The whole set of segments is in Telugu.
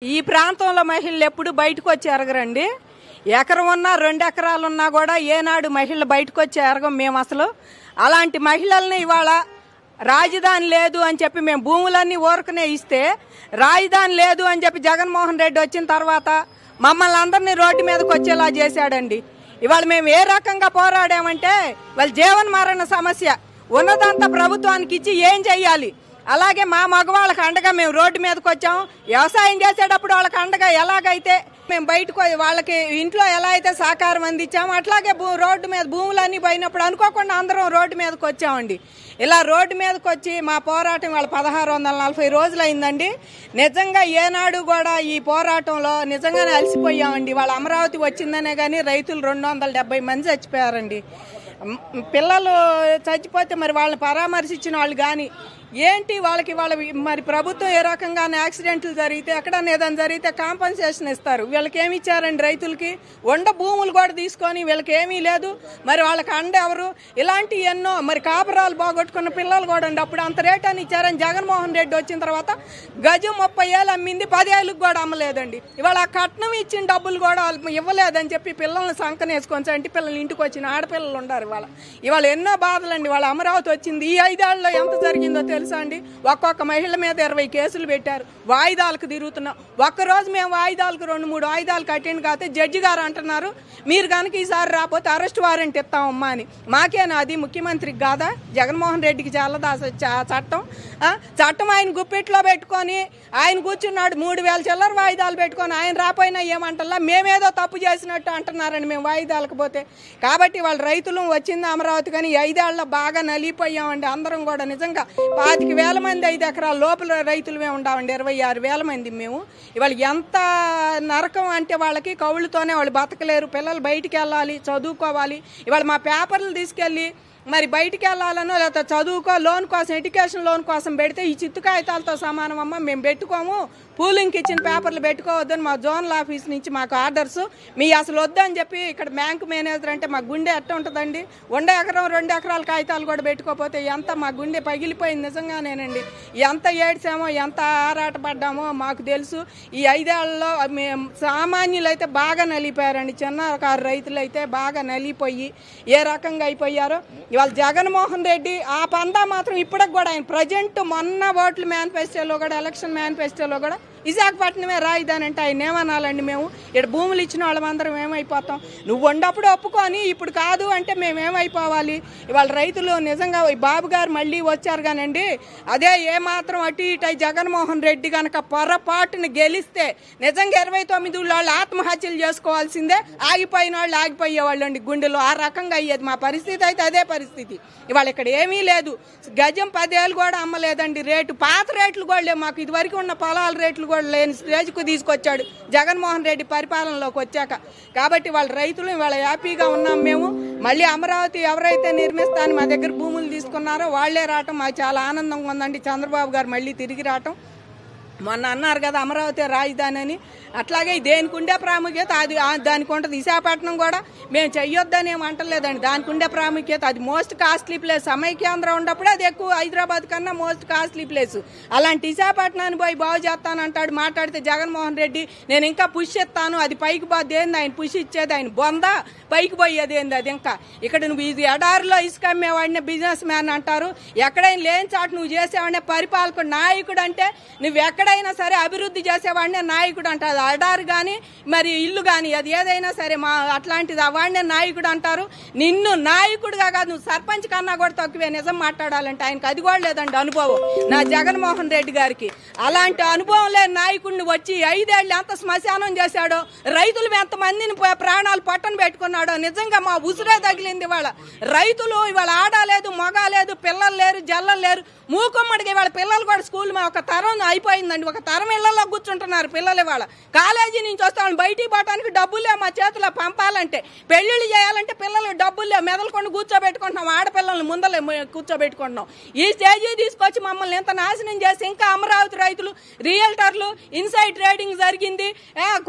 ఈ ప్రాంతంలో మహిళలు ఎప్పుడు బయటకు వచ్చి ఎరగరండి. ఎకరం ఉన్నా 2 ఎకరాలు ఉన్నా కూడా ఏనాడు మహిళలు బయటకు వచ్చి ఎరగం మేము అసలు. అలాంటి మహిళల్ని ఇవాళ రాజధాని లేదు అని చెప్పి మేము భూములన్నీ ఊరకనే ఇస్తే, రాజధాని లేదు అని చెప్పి జగన్మోహన్ రెడ్డి వచ్చిన తర్వాత మమ్మల్ని అందరినీ రోడ్డు మీదకి వచ్చేలా చేశాడండి. ఇవాళ మేము ఏ రకంగా పోరాడామంటే, వాళ్ళ జీవన మరణ సమస్య ఉన్నదంతా ప్రభుత్వానికి ఇచ్చి ఏం చెయ్యాలి, అలాగే మా మగవాళ్ళకి అండగా మేము రోడ్డు మీదకి వచ్చాం. వ్యవసాయం చేసేటప్పుడు వాళ్ళకి అండగా ఎలాగైతే మేము బయటకు వాళ్ళకి ఇంట్లో ఎలా అయితే సహకారం అందించాము, అట్లాగే రోడ్డు మీద భూములన్నీ పోయినప్పుడు అనుకోకుండా అందరం రోడ్డు మీదకి వచ్చామండి. ఇలా రోడ్డు మీదకి వచ్చి మా పోరాటం వాళ్ళ 1640 రోజులు అయిందండి. నిజంగా ఏనాడు కూడా ఈ పోరాటంలో నిజంగానే అలసిపోయామండి. వాళ్ళ అమరావతి వచ్చిందనే కానీ రైతులు 270 మంది చచ్చిపోయారండి. పిల్లలు చచ్చిపోతే మరి వాళ్ళని పరామర్శించిన వాళ్ళు కానీ ఏంటి వాళ్ళకి వాళ్ళ మరి ప్రభుత్వం ఏ రకంగా యాక్సిడెంట్లు జరిగితే ఎక్కడన్నా ఏదైనా జరిగితే కాంపన్సేషన్ ఇస్తారు. వీళ్ళకి ఏమి ఇచ్చారండి? రైతులకి వండ భూములు కూడా తీసుకొని వీళ్ళకి ఏమీ లేదు. మరి వాళ్ళకి అండ ఎవరు? ఇలాంటి ఎన్నో మరి కాపురాలు బాగొట్టుకున్న పిల్లలు కూడా అండి. అప్పుడు అంత రేట్ అని ఇచ్చారని జగన్మోహన్ రెడ్డి వచ్చిన తర్వాత గజం 30 ఏళ్ళు అమ్మింది, 10 ఏళ్ళకి కూడా అమ్మలేదండి. ఇవాళ ఆ కట్నం ఇచ్చిన డబ్బులు కూడా ఇవ్వలేదని చెప్పి పిల్లల్ని సంకనేసుకొని అంటే పిల్లలు ఇంటికి వచ్చిన ఆడపిల్లలు ఉండారు. ఇవాళ ఎన్నో బాధలండి. వాళ్ళ అమరావతి వచ్చింది. ఈ 5 ఏళ్లలో ఎంత జరిగిందో తెలుసా అండి? ఒక్కొక్క మహిళ మీద 20 కేసులు పెట్టారు. వాయిదాలకు తిరుగుతున్నాం. ఒక్కరోజు మేము వాయిదాలకు 2-3 వాయిదాలకు అటెండ్ కాకపోతే జడ్జి గారు అంటున్నారు, మీరు కనుక ఈసారి రాకపోతే అరెస్ట్ వారెంట్ ఇస్తామమ్మా అని. మాకేనా అది? ముఖ్యమంత్రికి కాదా? జగన్మోహన్ రెడ్డికి చాలదా చట్టం? చట్టం ఆయన గుప్పిట్లో పెట్టుకొని ఆయన కూర్చున్నాడు. 3000 చిల్లర వాయిదాలు పెట్టుకొని ఆయన రాపోయినా ఏమంటల్లా మేమేదో తప్పు చేసినట్టు అంటున్నారండి మేము వాయిదాలకు పోతే. కాబట్టి వాళ్ళ రైతులు వచ్చింది అమరావతి కానీ 5 ఏళ్ళలో బాగా నలిగిపోయామండి అందరం కూడా. నిజంగా 25,000 మంది 5 ఎకరాల లోపల రైతులమే ఉండామండి. 26,000 మంది మేము. ఇవాళ ఎంత నరకం అంటే వాళ్ళకి కౌళ్ళతోనే వాళ్ళు బతకలేరు. పిల్లలు బయటికి వెళ్ళాలి, చదువుకోవాలి. ఇవాళ మా పేపర్లు తీసుకెళ్ళి మరి బయటికి వెళ్ళాలనో లేకపోతే చదువుకో లోన్ కోసం ఎడ్యుకేషన్ లోన్ కోసం పెడితే ఈ చిత్తు కాగితాలతో సమానం అమ్మ, మేము పెట్టుకోము, పూలింగ్కి ఇచ్చిన పేపర్లు పెట్టుకోవద్దని మా జోనల్ ఆఫీస్ నుంచి మాకు ఆర్డర్స్. మీ అసలు వద్దని చెప్పి ఇక్కడ బ్యాంకు మేనేజర్ అంటే మా గుండె ఎట్ట ఉంటుందండి? 1 ఎకరం 2 ఎకరాల కాగితాలు కూడా పెట్టుకోకపోతే ఎంత మా గుండె పగిలిపోయింది నిజంగానేనండి. ఎంత ఏడ్చామో ఎంత ఆరాటపడ్డామో మాకు తెలుసు. ఈ 5 ఏళ్లలో మేము సామాన్యులు అయితే బాగా నలిగిపోయారండి. చిన్నకారు రైతులు అయితే బాగా నలిగిపోయి ఏ రకంగా అయిపోయారో. ఇవాళ జగన్మోహన్ రెడ్డి ఆ పందా మాత్రం ఇప్పటికి కూడా ఆయన ప్రజెంట్ మొన్న ఓట్ల మేనిఫెస్టోలో కూడా ఎలక్షన్ మేనిఫెస్టోలో కూడా విశాఖపట్నమే రాజధాని అంటే ఆయన ఏమనాలండి? మేము ఇక్కడ భూములు ఇచ్చిన వాళ్ళమందరం ఏమైపోతాం? నువ్వు ఉన్నప్పుడు ఒప్పుకొని ఇప్పుడు కాదు అంటే మేమేమైపోవాలి? ఇవాళ రైతులు నిజంగా బాబు గారు మళ్ళీ వచ్చారు కానండి, అదే ఏమాత్రం అటు ఇటు జగన్మోహన్ రెడ్డి కనుక పొరపాటును గెలిస్తే నిజంగా 29 వాళ్ళు ఆత్మహత్యలు చేసుకోవాల్సిందే. ఆగిపోయిన వాళ్ళు ఆగిపోయేవాళ్ళు అండి గుండెలో. ఆ రకంగా అయ్యేది మా పరిస్థితి. అయితే అదే పరిస్థితి. ఇవాళ ఇక్కడ ఏమీ లేదు. గజం 10 ఏళ్ళు కూడా అమ్మలేదండి. రేటు పాత రేట్లు కూడా లేవు. మాకు ఇదివరకు ఉన్న పొలాల రేట్లు కూడా లేని స్టేజ్కు తీసుకొచ్చాడు జగన్మోహన్ రెడ్డి పరిపాలనలోకి వచ్చాక. కాబట్టి వాళ్ళ రైతులు ఇవాళ హ్యాపీగా ఉన్నాం మేము. మళ్ళీ అమరావతి ఎవరైతే నిర్మిస్తానని మా దగ్గర భూములు తీసుకున్నారో వాళ్లే రావటం మాకు చాలా ఆనందంగా ఉందండి. చంద్రబాబు గారు మళ్ళీ తిరిగి రావటం. మొన్న అన్నారు కదా అమరావతి రాజధాని అని. అట్లాగే దేనికి ఉండే ప్రాముఖ్యత అది దానికి ఉంటుంది. విశాఖపట్నం కూడా మేము చెయ్యొద్దని ఏమి అంటలేదండి. దానికి ఉండే ప్రాముఖ్యత అది మోస్ట్ కాస్ట్లీ ప్లేస్. సమైక్యాంధ్ర ఉన్నప్పుడు అది ఎక్కువ హైదరాబాద్ కన్నా మోస్ట్ కాస్ట్లీ ప్లేస్. అలాంటి విశాఖపట్నాన్ని పోయి బాగు చేస్తానంటాడు. మాట్లాడితే జగన్మోహన్ రెడ్డి నేను ఇంకా పుష్ ఇస్తాను, అది పైకి పోద్ది ఏంది ఆయన పుష్ ఇచ్చేది? ఆయన బొందా పైకి పోయేది ఏంది? అది ఇంకా ఇక్కడ నువ్వు ఇది ఎడారిలో ఇసుక అమ్మేవాడిని బిజినెస్ మ్యాన్ అంటారు. ఎక్కడైనా లేని చాటు నువ్వు చేసేవాడినే పరిపాలకుడు. నాయకుడు అంటే నువ్వు ఎక్కడైనా సరే అభివృద్ధి చేసేవాడినే నాయకుడు అంటారు. అడారు కానీ మరి ఇల్లు కానీ అది ఏదైనా సరే మా అట్లాంటిది వాడినే నాయకుడు అంటారు. నిన్ను నాయకుడుగా కాదు, నువ్వు సర్పంచ్ కన్నా కూడా తక్కువే. నిజం మాట్లాడాలంటే ఆయనకు అది కూడా లేదండి అనుభవం. నా జగన్మోహన్ రెడ్డి గారికి అలాంటి అనుభవం లేని నాయకుడిని వచ్చి 5 ఏళ్ళు ఎంత శ్మశానం చేశాడో, రైతులు ఎంతమందిని ప్రాణాలు పట్టణ పెట్టుకున్నాడో. నిజంగా మా ఉసురే తగిలింది. ఇవాళ రైతులు ఇవాళ ఆడలేదు, మగ లేదు, పిల్లలు లేరు, జల్లలు లేరు, మూకుమ్మడికి ఇవాళ పిల్లలు కూడా స్కూల్ ఒక తరం అయిపోయిందండి. ఒక తరం ఇళ్లలో కూర్చుంటున్నారు పిల్లలు. ఇవాళ కాలేజీ నుంచి వస్తాను బయటికి పోవడానికి డబ్బులే మా చేతిలో పంపాలంటే, పెళ్లిళ్ళు చేయాలంటే పిల్లలు డబ్బులే మెదలుకొని కూర్చోబెట్టుకుంటున్నాం. ఆడపిల్లల్ని ముందలే కూర్చోబెట్టుకుంటున్నాం. ఈ స్టేజీ తీసుకొచ్చి మమ్మల్ని ఎంత నాశనం చేసి ఇంకా అమరావతి రైతులు రియల్టర్లు ఇన్సైడ్ ట్రేడింగ్ జరిగింది,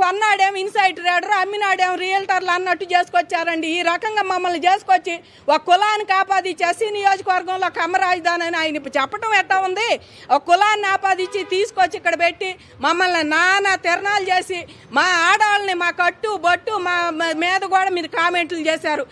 కొన్నాడేమో ఇన్సైడ్ ట్రేడర్, అమ్మినాడేమో రియల్టర్లు అన్నట్టు చేసుకొచ్చారండి. ఈ రకంగా మమ్మల్ని చేసుకొచ్చి ఒక కులానికి ఆపాదించి ఎస్సీ నియోజకవర్గంలో కమ్మ రాజధాని అని ఆయన చెప్పడం ఎట్టా ఉంది? ఒక కులాన్ని ఆపాదించి తీసుకొచ్చి ఇక్కడ పెట్టి మమ్మల్ని నానా తిరణాలు చేసి మా ఆడవాళ్ళని మా కట్టు బొట్టు మా మీద కూడా మీరు కామెంట్లు చేశారు.